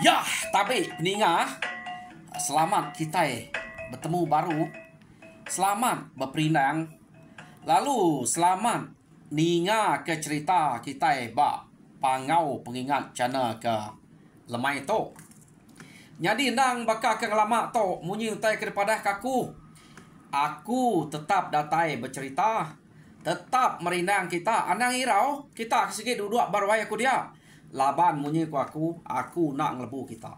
Ya, tapi peninga, selamat kita bertemu baru. Selamat berperindang. Lalu selamat ninga ke cerita kita bak pangau pengingat channel ke lemai tu. Jadi nang bakal ke lama tu munyi utai kepada kaku. Aku tetap datai bercerita, tetap merindang kita. Anang irau, kita sikit duduk barwai aku dia. Laban munyi ku aku nak ngelebu kita.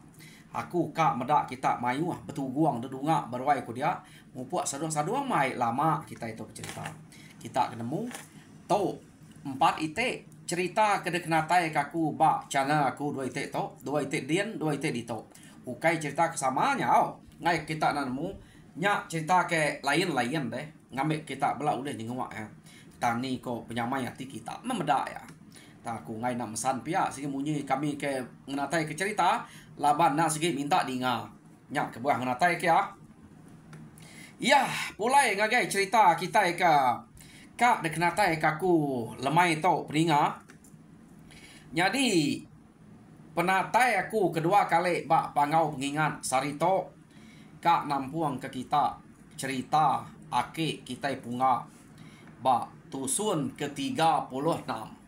Aku kak medak kita mayu betuguang dedungak berwai ku dia. Mupuak saduang-saduang mai lama kita itu bercerita. Kita ketemu to 4 itik cerita kena kenatai kaku bak channel aku 2 itik to, 2 itik dian, 2 itik dito. Ukai cerita kesamanya ngai kita nemu nyak cerita ke lain-lain deh. Ngambil kita belah udah nyengwak ya. Tani ko penyamai hati kita memedak ya. Aku ngai nak mesan pihak sehingga munyi kami ke ngenatai ke cerita laban nak sikit minta dinga nyak ke buah ngenatai ke ya. Ya, pulai ngagai cerita kita ke kak dek natai kaku lemai to peringa. Jadi penatai aku kedua kali bak pangau pengingat sarito kak nampuang ke kita cerita ake kita punga bak tusun ke-36.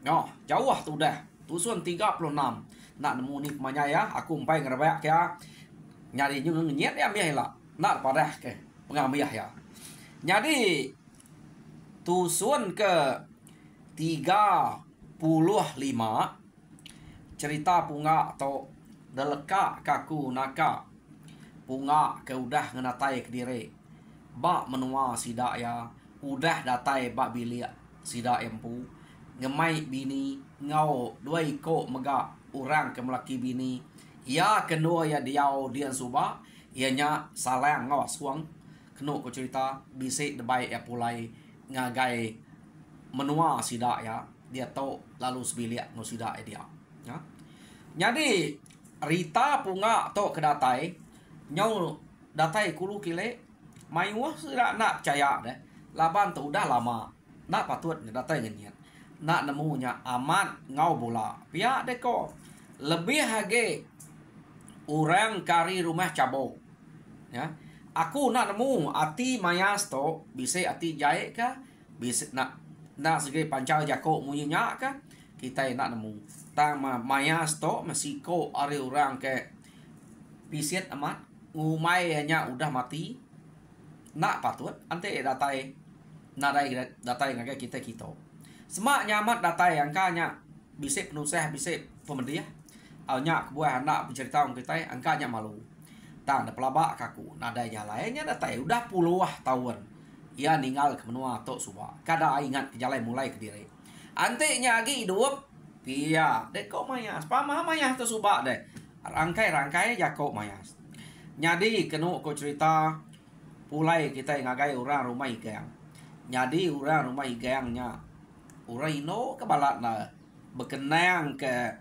Oh, jauh tu dah. Tusun 36. Nak nemu ni kemanya ya. Aku umpai ngerebak ya. Nyari juga ngenyet ya miah lah. Nak padah ke pengambiah ya. Jadi tusun ke 35 cerita punga atau deleka kaku naka punga ke udah ngenatai ke diri. Bak menua sidak ya. Udah datai bak bilik sidak empu. Ngemai bini ngau 2 ko mega orang ke melaki bini ya kedua ya diau dian suba ianya salang ngau suang kenu ko cerita bisik debai ya pulai ngagai menua sidak ya dia tau lalu sebilik no sidak dia ya. Jadi Rita punga to kedatai nyau datai kulu kile mai wah sudah nak percaya deh laban tu udah lama nak patut datai ngenyiat nak nemunya amat ngau bola pihak deko lebih hage orang kari rumah cabo ya. Aku nak nemu ati mayas to bisa ati jai ka bisa nak sebagai pancal jako munyinya ka kita nak nemu tang mayas to masiko ari orang ke pisit amat ngumai hanya udah mati nak patut ante datai datai ngagai kita semak nyamat datai angkanya bisa penusah bisa pemerintah awnya buah anak bercerita kita angkanya malu tang ada pelabak kaku nada yang lainnya datai udah puluh tahun ia ninggal ke menua tok suba kada ingat ke jalan mulai ke diri anteknya lagi hidup pia deko mayas pama mayas tu suba deh rangkai jako mayas nyadi kenu ko cerita pulai kita ngagai orang rumah igang nyadi orang rumah igangnya Uraino ke balat na berkenang ke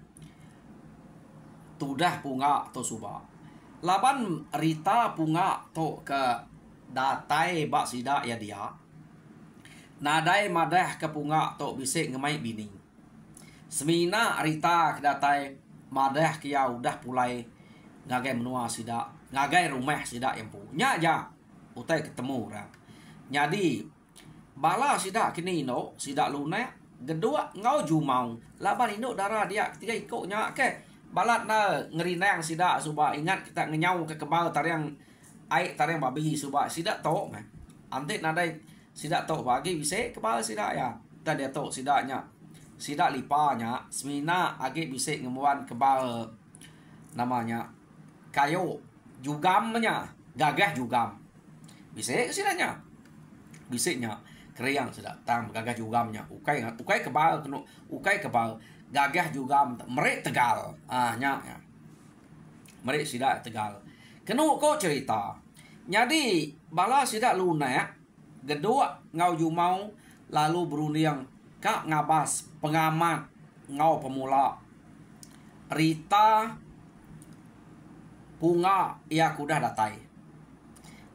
tudah punga to suba laban Rita punga to ke datai bak sida ya dia nadai madah ke punga to bisik ngemai bini semina Rita ke datai madah kia udah pulai ngagai menua sida ngagai rumah sida yang punya aja utai ketemu orang jadi bala sida kini no sida lunak Gedua ngau jumau. Laban induk darah dia ketiga ikutnya ke. Balat na ngerinang sida suba ingat kita ngenyau ke kebal tariang ai tariang babi suba sida tok mah. Ante nadai sida tok bagi bisa kebal sida ya. Dan dia tok sidanya. Sida lipanya semina agi bisa ngemuan kebal namanya kayu jugamnya gagah jugam. Bisa sidanya. Bisanya kriang sudah tang gagah jugamnya ukai kebal kenu ukai kebal gagah jugam merik tegal nya ya merik sida tegal kenu ko cerita jadi bala sida lunak gedua ngau jumau lalu berunding kak ngabas pengamat ngau pemula Rita Punga ya kudah datai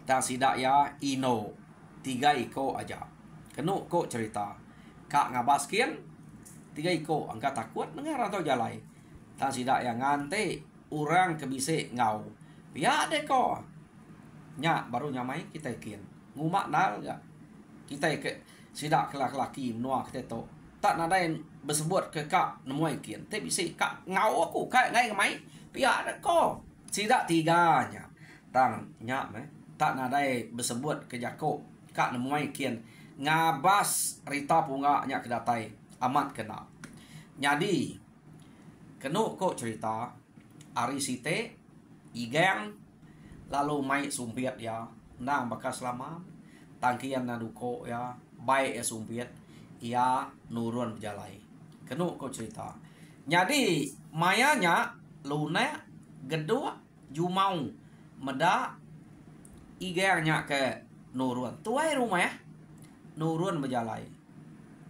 dan sida ya ino 3 iko aja. Kenu ko cerita. Kak ngabaskin 3 iko angka takut dengar atau jalai. Tan sida yang ngante orang kebise ngau. Ya deh ko. Nya baru nyamai kita ikin. Ngumak nal enggak. Kita ke sida kelaki menua kita to. Tak nadain bersebut ke kak nemu ikin. Te bise kak ngau aku kak ngai ngamai. Ya deh ko. Sida 3-nya. Tang nya tak nadai bersebut ke jako kak nemuai kian ngabas Rita Punga nya kedatai amat kena. Jadi kenu kok cerita Ari Site igeng lalu mai sumpiat ya nang bakas lama tangkian naduko ya baik ya sumpiat ia nurun berjalai. Kenu kok cerita. Jadi mayanya luna gedua jumau meda igengnya ke nurun tuai rumah ya nurun berjalai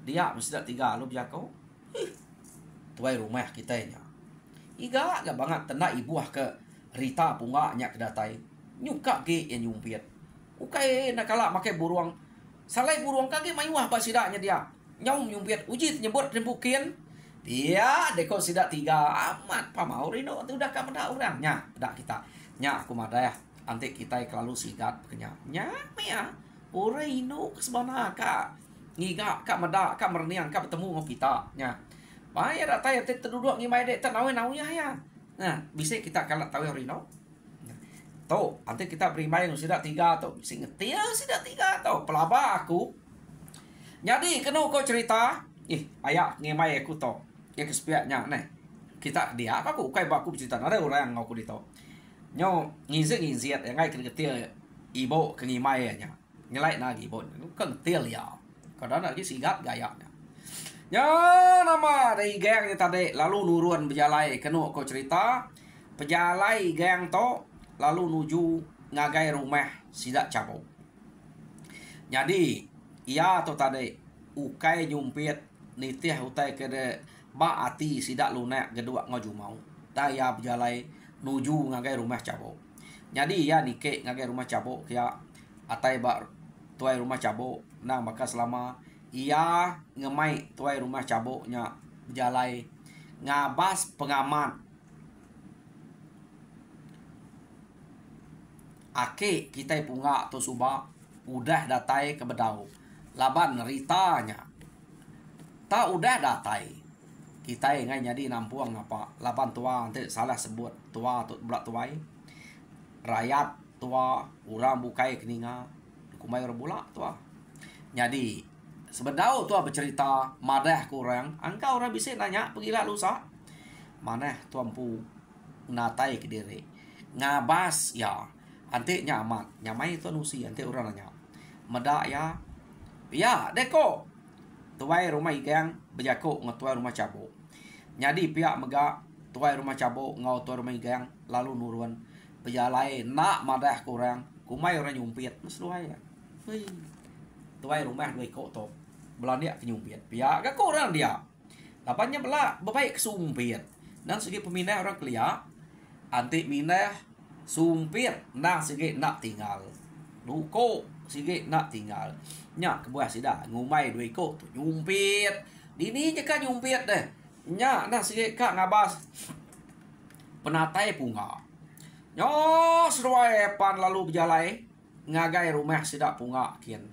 dia mesti 3 lu jako tuai rumah kita nya iga gak banget tenda ibuah ke Rita Punga nya kedatai nyuka ke yang nyumpiat ukai nak kala make buruang salai buruang kage mayuah pasidanya dia nyau nyumpiat uji nyebut rembukin dia deko sida 3 amat pamau rino udah kamada orangnya dak kita nya aku madah ante kita kelalu sigat kenya nya ya ora ino kesebana ka ngiga ka meda ka merniang ka bertemu ngau kita nya bayar data ya terduduk ngimai dek tanawe naunya ya nah bisa kita kalau tahu rino to ante kita berimai nu sida 3 to bisa ngetia sida 3 to pelaba aku jadi kenu kau cerita ayak ngimai aku to ya kespiaknya nih kita dia apa aku kai baku cerita ada orang yang aku dito nyo ngizet yang ngai ketil ibu kengimai nya ngelai nagi bon kan til ya kadang lagi sigat gayanya nya nama dari geng tadi lalu nurun berjalai kenu kau cerita pejalai geng to lalu nuju ngagai rumah sidak cabo jadi iya to tadi ukai nyumpit nitih utai kede ba ati sidak lunak gedua ngoju mau taya berjalai nuju ngagai rumah cabo. Jadi ya nike ngagai rumah cabo kia atai ba tuai rumah cabo nang maka selama ia ngemai tuai rumah cabo nya berjalai ngabas pengamat ake kita punga atau suba udah datai ke bedau laban ritanya tak udah datai kita ingai jadi nampuang apa lapan tua nanti salah sebut tua atau belak tuai rakyat tua orang bukai keninga kumai rebula tua jadi sebedau tua bercerita madah kurang angka orang bisa nanya pergilah lusa mana tuampu natai ke diri ngabas ya anti nyaman nyamai itu nusi anti orang nanya medak ya deko tuai rumah igang bejako ngetuai rumah cabo nyadi pihak mega tuai rumah cabo ngau tuai rumah igang lalu nurun bejalai nak madah kurang kumai orang nyumpit mas tuai ya tuai rumah dua kok to belan dia nyumpit pihak gak kurang dia lapanya bela baik kesumpit dan segi pemindah orang kelia anti minah sumpit nang segi nak tinggal luko segi nak tinggal nya kebuah sida ngumai dua iko tu nyumpit dini je kan nyumpit deh nya nah segi kak ngabas penatai punga nyos pan lalu berjalai ngagai rumah sida punga kian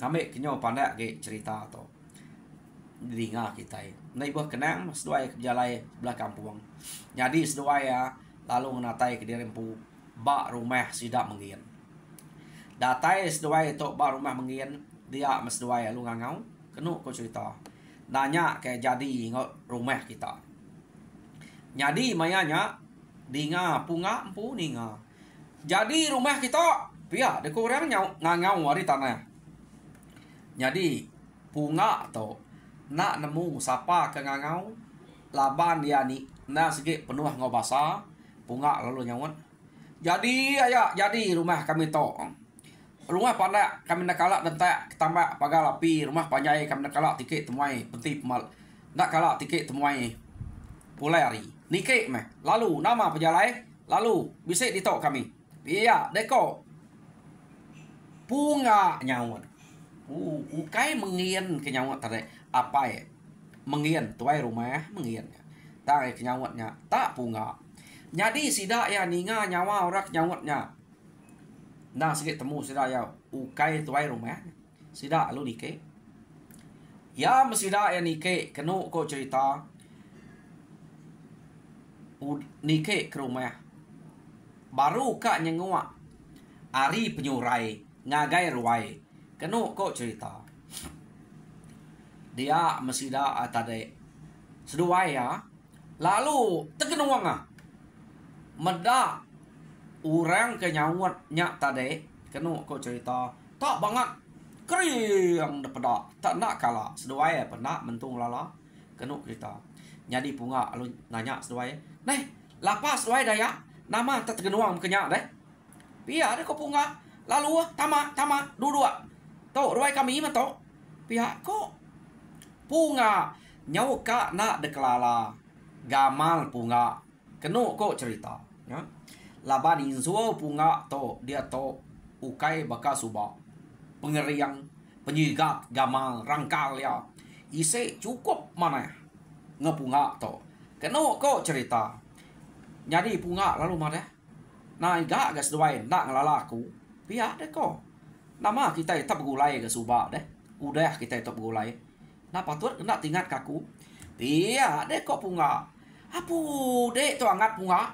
ngame kenyo pandai ge cerita to Dinga kita. Nai buah kenang seduai kejalai belah kampung. Jadi seduai ya lalu menatai ke dirempu bak rumah sidak mengin. Datai seduai tok bak rumah mengin dia mesduai lu ngangau kenu ko cerita. Nanya ke jadi ngot rumah kita. Jadi mayanya dinga punga empu ninga. Jadi rumah kita pihak de orang ngangau wari tanah. Jadi punga atau nak nemu sapa ke ngangau laban dia ni na sikit penuh ngobasa punga lalu nyawat. Jadi ayah jadi rumah kami to. Rumah pandak kami nak kalak dentak ketambak pagar api rumah panjai kami nak kalak tiket temuai penti pemal nak kalak tiket temuai pulai hari nikik meh lalu nama pejalai lalu bisa ditok kami iya deko punga nyawat ukai mengin ke nyawat tadi apa ya mengin tuai rumah mengin tak ke nyawatnya tak punga jadi sidak ya ninga nyawa orang nyawatnya nah sikit temu sidak ya ukai tuai rumah sidak lu nike ya mesidak ya nike kenu ko cerita nike ke rumah baru kak nyengua ari penyurai ngagai ruai kenu ko cerita dia mesida tadi seduai ya lalu tegenuang meda orang kenyawat nyak tadi kenu ko cerita tak banget kering dapeda tak nak kalah seduai pernah mentung lala kenu cerita jadi punga lalu nanya seduai nih lapas seduai daya nama tak tegenuang kenyak deh pihak deh ko punga lalu tama dua to ruai kami mah to pihak ko punga nyau ka nak deklala gamal punga kenu ko cerita ya laban insuo punga to dia to ukai baka suba pengeriang penyigat gamal rangkal ya ise cukup mana ngepunga to kenu ko cerita jadi punga lalu mana nah iga gas duai nak ngelalaku pihak deh ko nama kita tak bergulai ke suba deh udah kita tak bergulai nah patut kena tingkat kaku pihak deh ko punga apu deh tu angat punga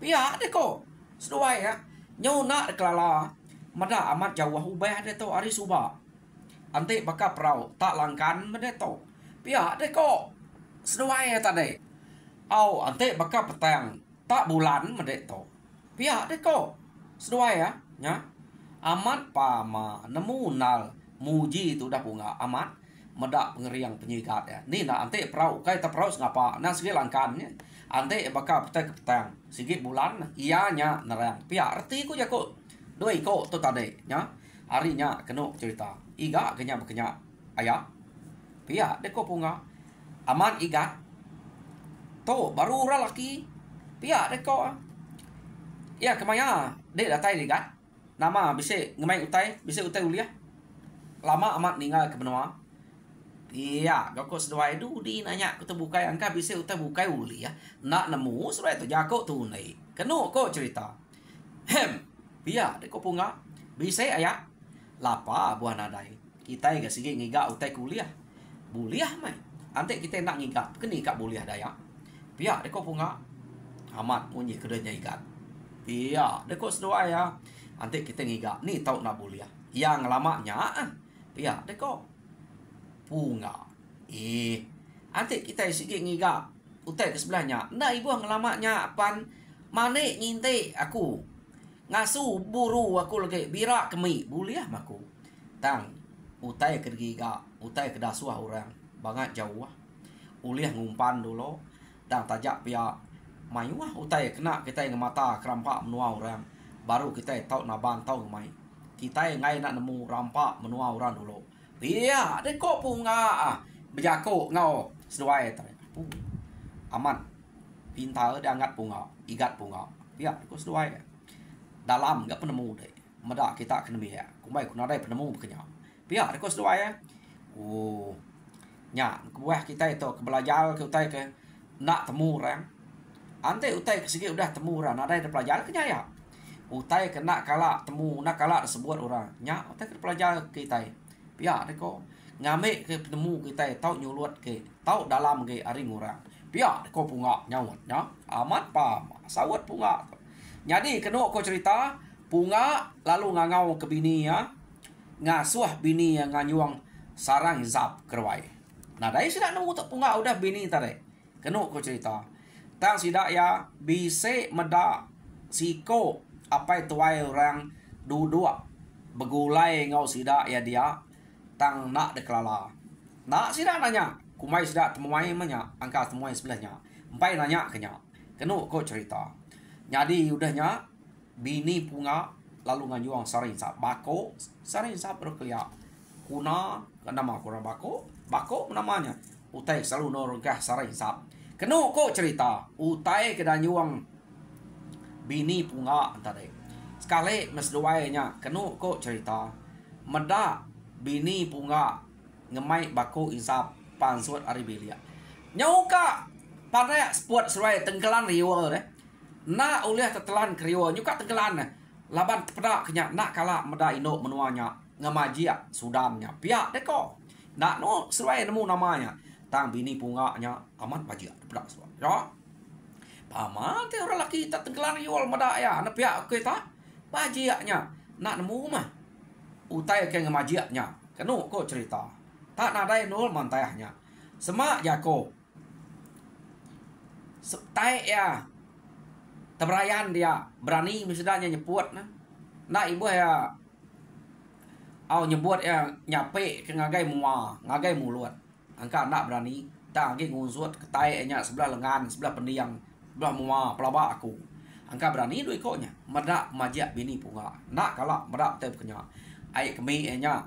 pihak deh ko seduai ya nyau nak kelala mada amat jauh ubah deh to ari suba ante baka prau tak langkan mede to pihak deh ko seduai ya tadi au ante baka petang tak bulan mede to pihak deh ko seduai ya nya amat pama nemu nal muji itu dah punga amat medak pengeriang penyikat ya ni nak ante prau kai ta prau ngapa na segi langkannya ante baka petang petang segi bulan ianya nerang pihak arti ku ya ko doi ko tu tadi nya harinya kenu cerita iga kenya bekenya ayah pihak de ko punga aman iga to baru ora laki pihak de ko ya kemaya de datai digat nama bisa ngemai utai bisa utai uliah lama amat ninggal ke benua iya gako seduai du di nanya ku terbukai angka bisa utai bukai uliah nak nemu surai tu jako tunai kenu ko cerita pia de ko punga bisa ayah lapa buah nadai kita ga sige ngiga utai kuliah buliah mai ante kita nak ngiga keni ka buliah daya pia de ko punga amat munyi kedenya ikat pia de ko seduai ya ante kita ngiga ni tau nak buliah yang lamanya pia de ko punga ante kita sige ngiga utai ke sebelahnya nah ibu ngelamanya pan mane nyinte aku ngasu buru aku lagi birak kemi buliah maku tang utai ke giga utai ke dasuah orang banget jauh uliah ngumpan dulu dan tajak pia mayuah utai kena kita yang mata kerampak menua orang baru kita tahu naban tahu mai kita yang ngai nak nemu rampak menua orang dulu pia de ko punga bejako ngau seduai tadi aman pintar dia angat punga igat punga pia ko seduai dalam gak penemu deh meda kita kena biar kumbai kuna dai penemu bekenya pihak de ko seduai nya kuah kita itu ke belajar ke utai ke nak temu orang ante utai ke segi udah temu orang ada pelajar kenya ya utai kena kala temu nak kala sebut orang nya utai ke pelajar kita pihak de ko Ngame ke penemu kita tau nyulut ke tau dalam ke ari ngurang. Pia ko punga nyawat nya. Amat pa sawat punga. Jadi kena ko cerita punga lalu ngangau ke bini ya. Ngasuh bini yang nganyuang sarang zap kerwai. Nah, dari sidak nemu tak punga udah bini tadi. Kena ko cerita. Tang sidak ya bise meda siko apa itu orang dua begulai ngau sidak ya dia tang nak deklala. Nak sidak nanya, kumai sidak temuai manya, angka temuai sebelahnya. Empai nanya kenya. Kena ko cerita. Jadi udahnya bini punga lalu nganyuang saring sa bako saring sa berkelia kuna nama kurang bako namanya utai selalu norgah saring sa kenu ko cerita utai kedanyuang bini punga tadi sekali mesduainya kenu ko cerita meda bini punga ngemai bako isap pansuat aribelia nyauka pada sport serai tenggelan riwa deh na uliah tetelan kriwa nyuka tenggelan laban pada kenya nak kala meda ino menuanya ngamajia sudannya pihak deko nak no sesuai nemu namanya tang bini punganya amat bajia pada suan ya paman te orang laki tak tenggelan riwal meda ya na pihak kita bajianya nak nemu mah utai ke ngamajianya kenu ko cerita tak nadai nol mantayahnya semak jako setai ya teberayan dia berani misalnya nyebut nah ibu ya au nyebut ya nyape ke ngagai mua ngagai mulut angka nak berani tak lagi ngusut ketai nya sebelah lengan sebelah pendiang sebelah mua pelaba aku angka berani duit koknya medak majak bini punga nak kalak medak tep kenya ai kemi nya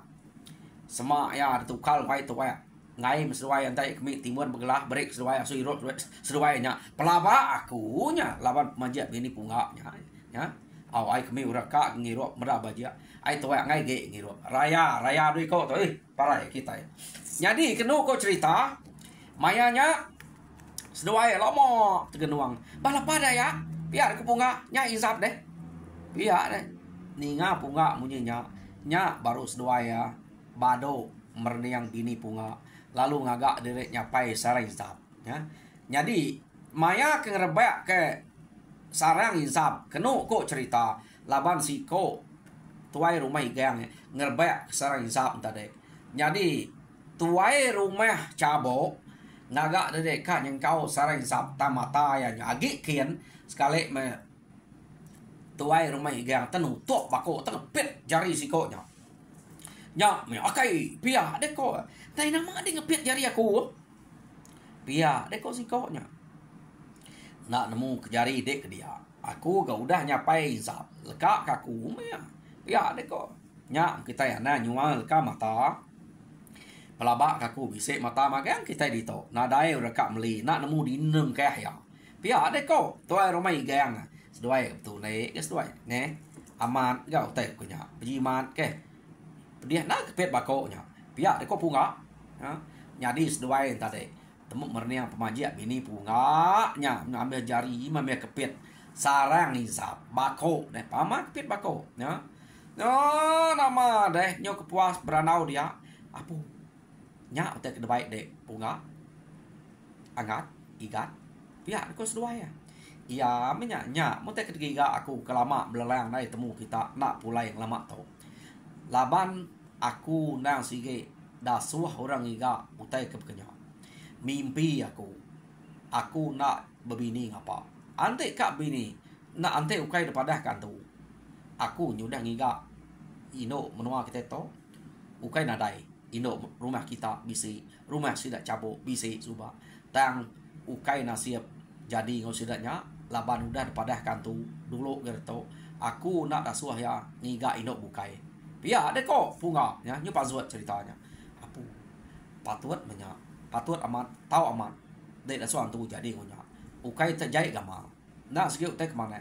semak ya tukal pai tu ya ngai sesuai antai kemi timur begelah break sesuai asu irot sesuai nya pelaba aku nya lawan majak bini punga nya ya au ai kemi uraka ngiro meda baja ai to ngai ge ngiro raya duit kok tu parai kita ya jadi kenu ko cerita mayanya sesuai lomo tegenuang bala pada ya biar ke punga nya insap deh biar deh ninga punga munyinya nya baru sesuai ya bado merniang bini punga lalu ngagak direk nyapai sarang insap ya jadi maya ke ngerebak ke sarang insap kenu ko cerita laban siko tuai rumah igang ngerebak sarang insap tadi jadi tuai rumah cabo ngagak direk kan yang kau sarang insap tamata ya nyagi kian sekali me tuai rumah igang tenutuk bako tengepit jari sikonya nya me akai pia deko tai nama dia ngepit jari aku pia deko sikonya nak nemu ke jari dek ke dia aku ga udah nyapai zap leka kaku me pia deko nya kita ya na nyual leka mata pelabak kaku bisik mata magang kita dito nadai reka meli nak nemu di neng kah ya pia deko toai romai gang seduai tu ne ke seduai ne aman ga utai ko nya jimat ke dia nak kepet bakonya pihak deko punga ya nyadi seduai tadi temu merniang pemajiak bini punga nya ngambil jari mamia kepet sarang hisap bako deh paman kepet bako ya no nama deh nyo kepuas beranau dia apu nya utek kedebai deh punga angat igat pihak deko seduai ya iya nya mutek ketiga aku kelama belelang dai temu kita nak pula yang lama tau laban aku nang sige dasuah orang iga utai ke kenya mimpi aku nak berbini ngapa ante kak bini nak ante ukai depadah kan tu aku nyudah ngiga ino menua kita to ukai nadai ino rumah kita bisi rumah sidak cabuk bisi suba tang ukai nasib jadi ngau sidaknya laban udah depadah kan tu dulu gerto aku nak dasuah ya ngiga ino bukai pia deko punga ya nyu pazuat ceritanya apu patut amat tahu amat dek dasuan tu jadi ngonya ukai terjai gamal nah segiu teh kemana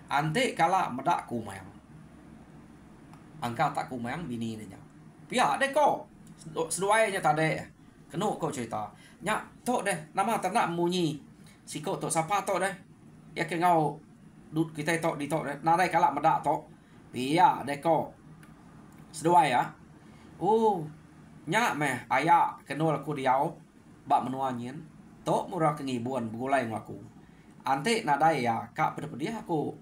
ante kala medak kumayang angka tak kumayang bini nya pia deko seduainya tade kenu ko cerita nya tok deh nama ternak munyi siko tok sapa tok deh ya ke ngau dut kita tok di tok deh nadai kala medak tok pia deko seduai ya nya meh ayak kenul ku diau bak menuanyin tok murah kengibuan begulai ngaku ante nadai ya kak pedih aku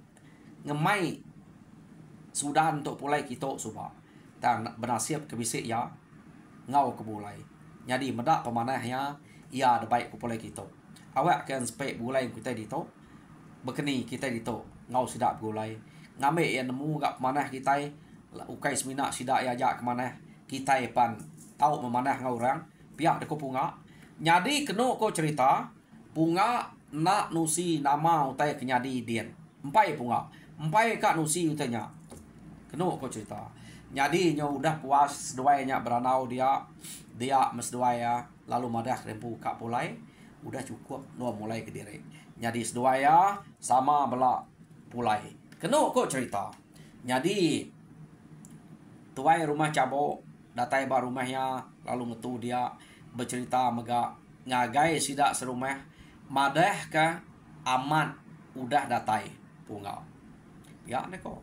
ngemai sudan untuk pulai kita suba tang benasiap kebisik ya ngau kebulai jadi medak pemanahnya ia ada baik ku pulai kita awak kan spek bulai kita dito bekeni kita dito ngau sidak bulai ngame yang nemu gak pemanah kita ukai semina sidak ya jak kemana kita pan tahu memanah ngau orang pihak deko punga nyadi keno ko cerita punga nak nusi nama utai kenyadi dien empai punga empai kak nusi utanya keno ko cerita nyadi nyo udah puas doainya beranau dia mes doaya lalu madah rempu kak pulai udah cukup no mulai ke diri nyadi sedoaya sama bela pulai keno ko cerita nyadi tuai rumah cabo datai ba rumahnya lalu ngetu dia bercerita mega ngagai sidak serumah madah ka aman udah datai punga ya neko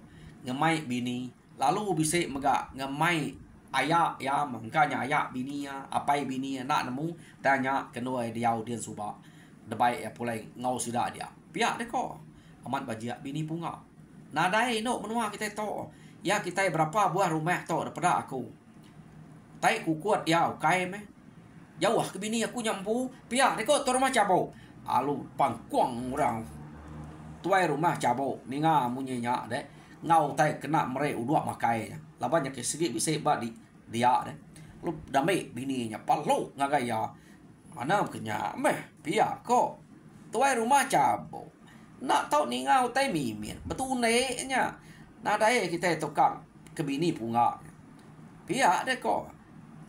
ngemai bini lalu bisa mega ngemai ayak ya makanya ayak bini ya apai bini ya nak nemu tanya kenua dia audien suba debai ya pulai ngau sidak dia pihak neko aman bajia bini punga nadai no menua kita to ya kita berapa buah rumah to daripada aku tai ku kuat ya kai meh jauh ke bini aku nyampu pihak neko to rumah cabo alu pangkuang orang tuai rumah cabo ninga munyenya de ngau tai kena mere udua makai labanya ke segi bisa ba di dia de lu damai bininya palu ngagai ya ana kenya meh pihak ko tuai rumah cabo nak tahu ninga tai mimin betul nya nadai kita tukang ke bini punga pihak de ko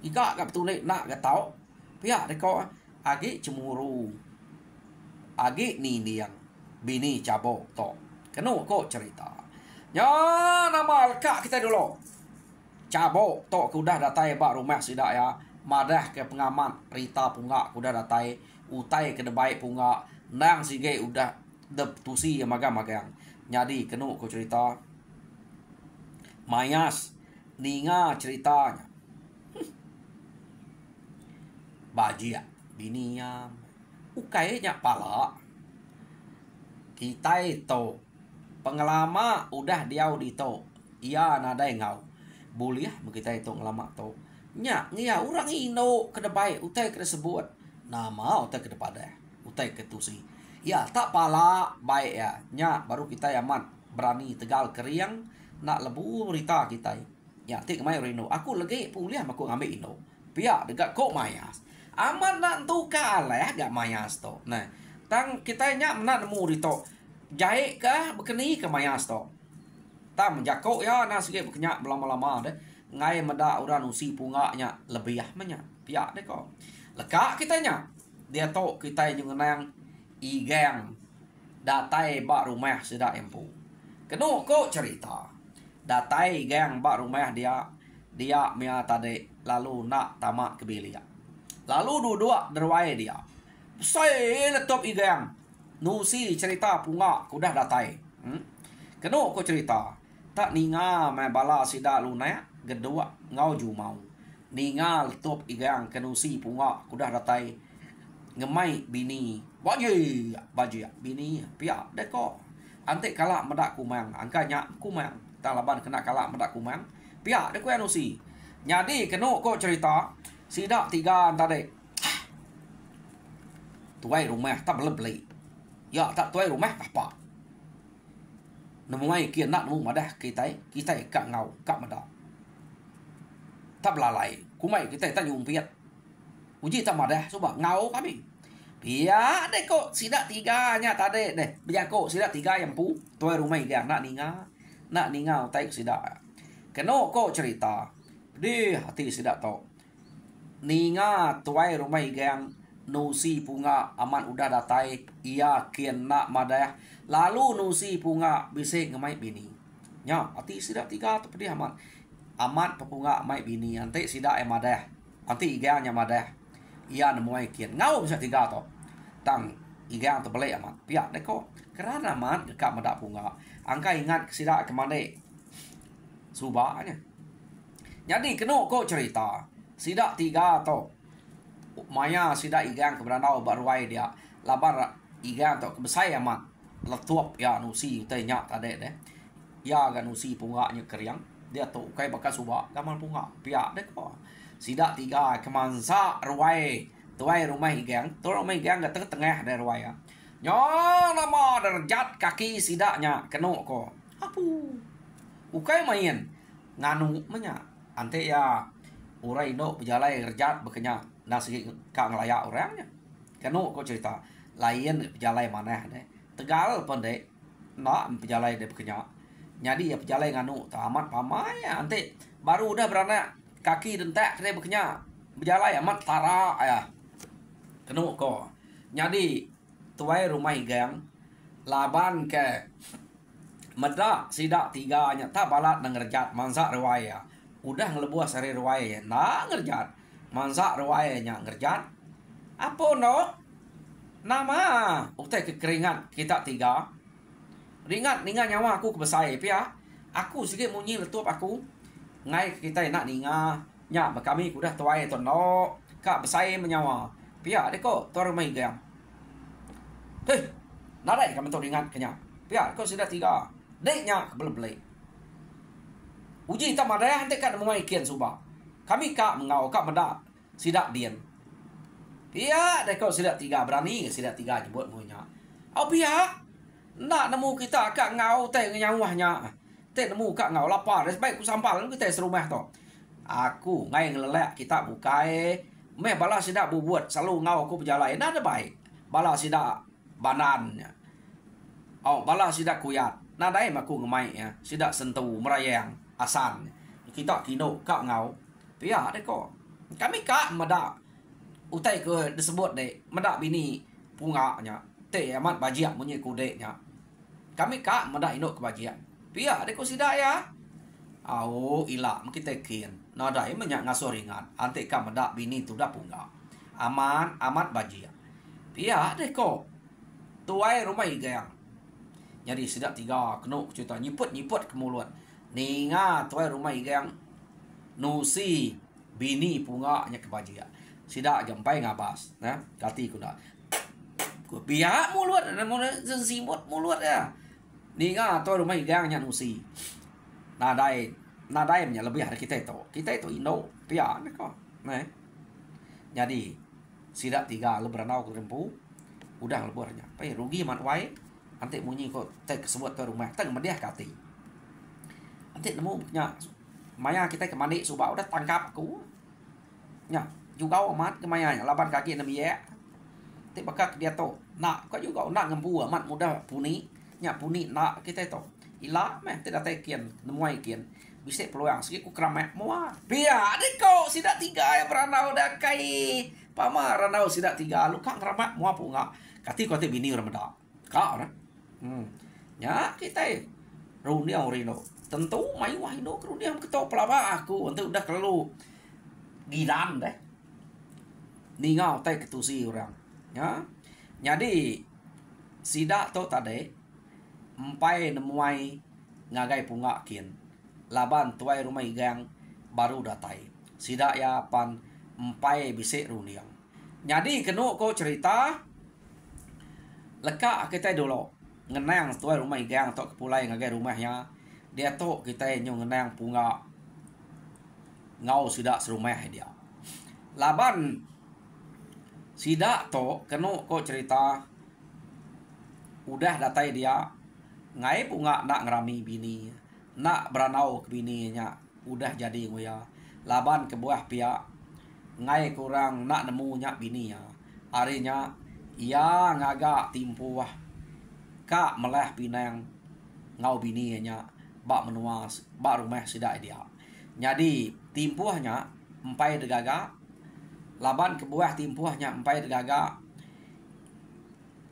iga ka betul nak ga tahu pihak de ko agi cemuru agi ni yang bini cabo to keno ko cerita nya nama kak kita dulu cabo to kudah datai ba rumah sidak ya madah ke pengaman Rita punga kudah datai utai ke debai punga nang sige udah de tusi ya magang nyadi keno ko cerita mayas ninga ceritanya bajia bininya ukainya pala kita itu pengelama udah dia audito iya nada ngau buliah begitu itu ngelama to nya ngia orang ino kedebai utai kesebut nama utai kedepada utai ketusi ya tak pala baik ya nya baru kita yaman berani tegal keriang nak lebu berita kita ya tik mai rino aku lagi puliah aku ngambil ino pihak dekat kok mayas aman nak tu kalah gak mayas to nah tang kita nya nak nemu rito jahit kah bekeni ke mayas to tam jakok ya na sikit bekenya lama-lama deh ngai meda uran usi punga nya lebih menya pihak deh kok leka kita nya dia to kita yang ngenang igeng datai bak rumah sedak empu keno kok cerita datai gang bak rumah dia mia tadi lalu nak tamat kebilia lalu dua derwai dia saya letop igeng nusi cerita punga kudah datai keno ko cerita tak ninga me bala sida luna gedua ngau jumau ninga letop igeng kenusi punga kudah datai ngemai bini baji bini pia deko ante kala medak kumang angkanya kumang talaban kena kalak medak kumang pihak de kuan usi nyadi keno ko cerita sidak tiga tadi tuai rumah tak belebeli ya tak tuai rumah apa nemu ai kian nak nemu madah kita kak ngau kak medak tak belalai kumai kita tak nyumpiat uji tak madah coba ngau kami pihak de ko sidak tiga nya tadi deh biar ko sidak tiga yang pu tuai rumah dia nak ninga tai sidak keno ko cerita di hati sidak to ninga tuai rumah gang nusi punga aman udah datai ia kian nak madah lalu nusi punga bisa ngemai bini nya hati sidak tiga tu pedih aman pepunga mai bini ante sidak madah anti igangnya madah ia nemuai kian ngau bisa tiga to tang igang tu belai aman pihak neko kerana aman dekat madak punga angka ingat sidak kemana subahnya jadi keno ko cerita Sida tiga to maya sida igang ke beranau baruai dia labar igang to besai amat letup ya nusi tanya tade deh ya gan nusi punga nya keriang dia to kai bakal suba gaman punga pia deh ko sida tiga kemansa ruai tuai rumah igang to rumah igang ke tengah dari ruai ya nyo nama derjat kaki sidaknya keno ko apu ukai main nganu menya ante ya urai no pejalai kerjat bekenya nasi kak ngelayak orangnya keno ko cerita lain pejalai mana deh tegal pun deh nak pejalai deh bekenya jadi ya pejalai nganu tamat pamai ante baru udah beranak kaki dentek deh bekenya pejalai amat tara ya keno ko jadi tuai rumah igang laban ke meda sidak tiga nya tak balat ngerjat mansa rewaya udah ngelebuah sari rewaya na ngerjat mansa rewaya nya ngerjat apa no nama utai kekeringan kita tiga ringat nyawa aku kebesai pia aku sikit munyi letup aku ngai kita nak ninga nya kami udah tuai to no kak besai menyawa pia deko tuai rumah igang hei, nadai kami tahu ingat kenya. Biar kau sudah tiga. Deknya belum-belai. Uji tak madaya nanti kan memang ikian subah. Kami kak mengau kak meda sidak dian. Biar dek kau sidak tiga berani sidak tiga jebut munya. Oh biar nak nemu kita kak ngau teh nyawahnya. Teh nemu kak ngau lapar. Baik ku sampal kita serumah to. Aku ngai ngelelek kita bukai. Meh bala sidak bubuat selalu ngau aku berjalan. Nada baik. Bala sidak banannya. Oh, bala sidak kuyat. Nadai maku ngemai ya. Sidak sentuh merayang asan. Kita kino kak ngau. Pia deh kok. Kami kak meda. Utai ke disebut deh. Meda bini punganya. Teh amat bajiak munyi kudeknya. Kami kak meda induk kebajiak. Pia deh kok sidak ya. Au ilah kita kian. Nadai menyak ngasuh ringan. Ante kak meda bini tu dah punga. Amat bajiak. Pia deh kok. Tuai rumah igang. Jadi sidak tiga kena cerita nyiput ke mulut. Ninga tuai rumah igang. Nusi bini punganya kebajian. Sidak jampai ngabas. Nah, kati kuna. Biak mulut. Simut mulut ya. Ninga tuai rumah igangnya nusi. Nadai punya lebih dari kita itu. Kita itu Indo. Biak kok. Nah. Jadi sidak tiga lu beranau ke rempu. Udah lebuarnya. Pai rugi mat wai. Ante munyi kok tek sebut ke rumah. Teng mediah kati. Ante nemu nya. Maya kita ke mandi subak udah tangkap ku. Nya, juga amat ke mayanya laban kaki na biye. Ante bakak dia to. Nak kok juga nak ngempu amat mudah puni. Nya puni nak kita to. Ila meh tidak tekian nemuai kian. Bisa peluang sikit ku keramek mua. Biar deko sidak tiga yang beranau dah kai. Pama ranau sidak tiga lu kak ngeramak mua punga. Kati kote bini orang meda. Kak orang. Ya kita rundiang rino. Tentu mai wahino rundiang ketok pelaba aku. Untuk udah kelalu gidan deh. Ningau tai ketusi orang. Ya. Jadi sidak to tade empai nemuai ngagai punga kian. Laban tuai rumah igang baru datai. Sidak ya pan empai bisik rundiang. Jadi kena ko cerita lekak kita dulu ngenang tuai rumah igang tok kepulai ngagai rumahnya. Dia tok kita nyong ngenang punga ngau sidak serumah dia. Laban sidak to kena ko cerita udah datai dia ngai punga nak ngerami bini, nak beranau ke bininya, udah jadi ngoya. Laban ke buah pihak ngai kurang nak nemu nyak bininya. Harinya ia ngagak timpuah kak meleh pinang ngau bininya bak menuas bak rumah sidak dia. Jadi timpuahnya empai degaga. Laban ke buah timpuahnya empai degaga.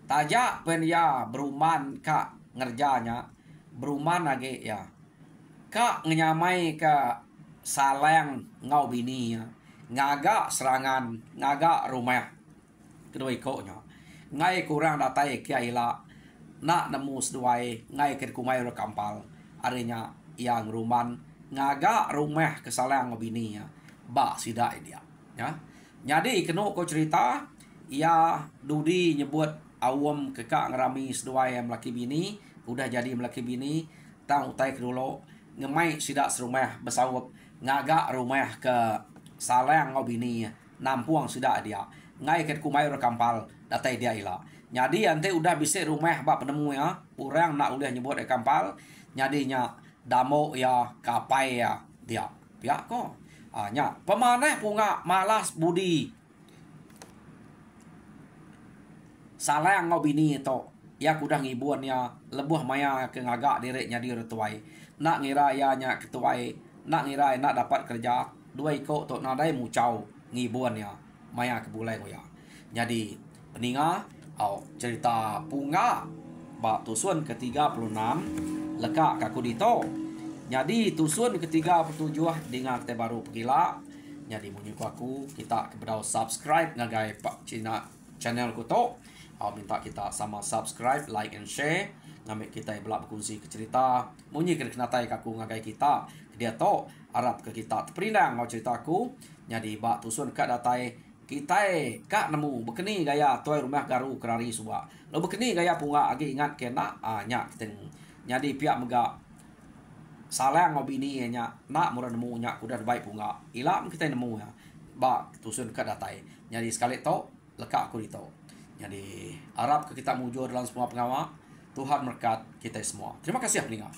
Tajak pen ya beruman kak ngerjanya beruman lagi ya kak ngenyamai ke saleng ngau bini ya ngagak serangan ngagak rumah kedua ikutnya ngai kurang datai kia ila nak nemu seduai ngai ke kumai ro kampal arinya yang ruman ngagak rumah ke saleng ngau bini ya ba sida dia ya. Jadi kena ko cerita ia dudi nyebut awam kekak ngerami seduai yang melaki bini udah jadi melaki bini tang utai kedulu ngemai sida serumah besawap ngagak rumah ke salang ngau bini nampuang sida dia ngai ket kumai rekampal datai dia ila. Jadi ante udah bisa rumah ba penemu ya orang nak udah nyebut kampal nyadinya damo ya kapai ya dia pihak ko nya pemanah punga malas budi salang ngau bini to ya kudah ngibuan ya lebuh maya ke ngagak direk nyadi retuai nak ngira ya nya ketuai nak ngira nak dapat kerja dua iko to nadai mucau ngibuan ya maya ke bulai ko ya. Jadi peninga cerita punga ba tusun ke-36 leka kaku dito. Jadi tusun ke-37 dengan kita baru pegila. Jadi bunyi aku kita kepada subscribe ngagai pak Cina channel ku to. Minta kita sama subscribe, like and share. Ngambil kita belak berkongsi ke cerita. Bunyi kena tai kaku ngagai kita. Dia to harap ke kita terperindang mau ceritaku. Jadi ba tusun ke datai kita kak nemu bekeni gaya toy rumah garu kerari suba lo bekeni gaya punga agi ingat kena nya teng jadi pihak mega salang ngobini nya nak murah nemu nya kuda baik punga ilam kita nemu ya ba tusun ke datai jadi sekali to lekak aku dito. Jadi harap ke kita mujur dalam semua pengawa Tuhan berkat kita semua. Terima kasih pendengar.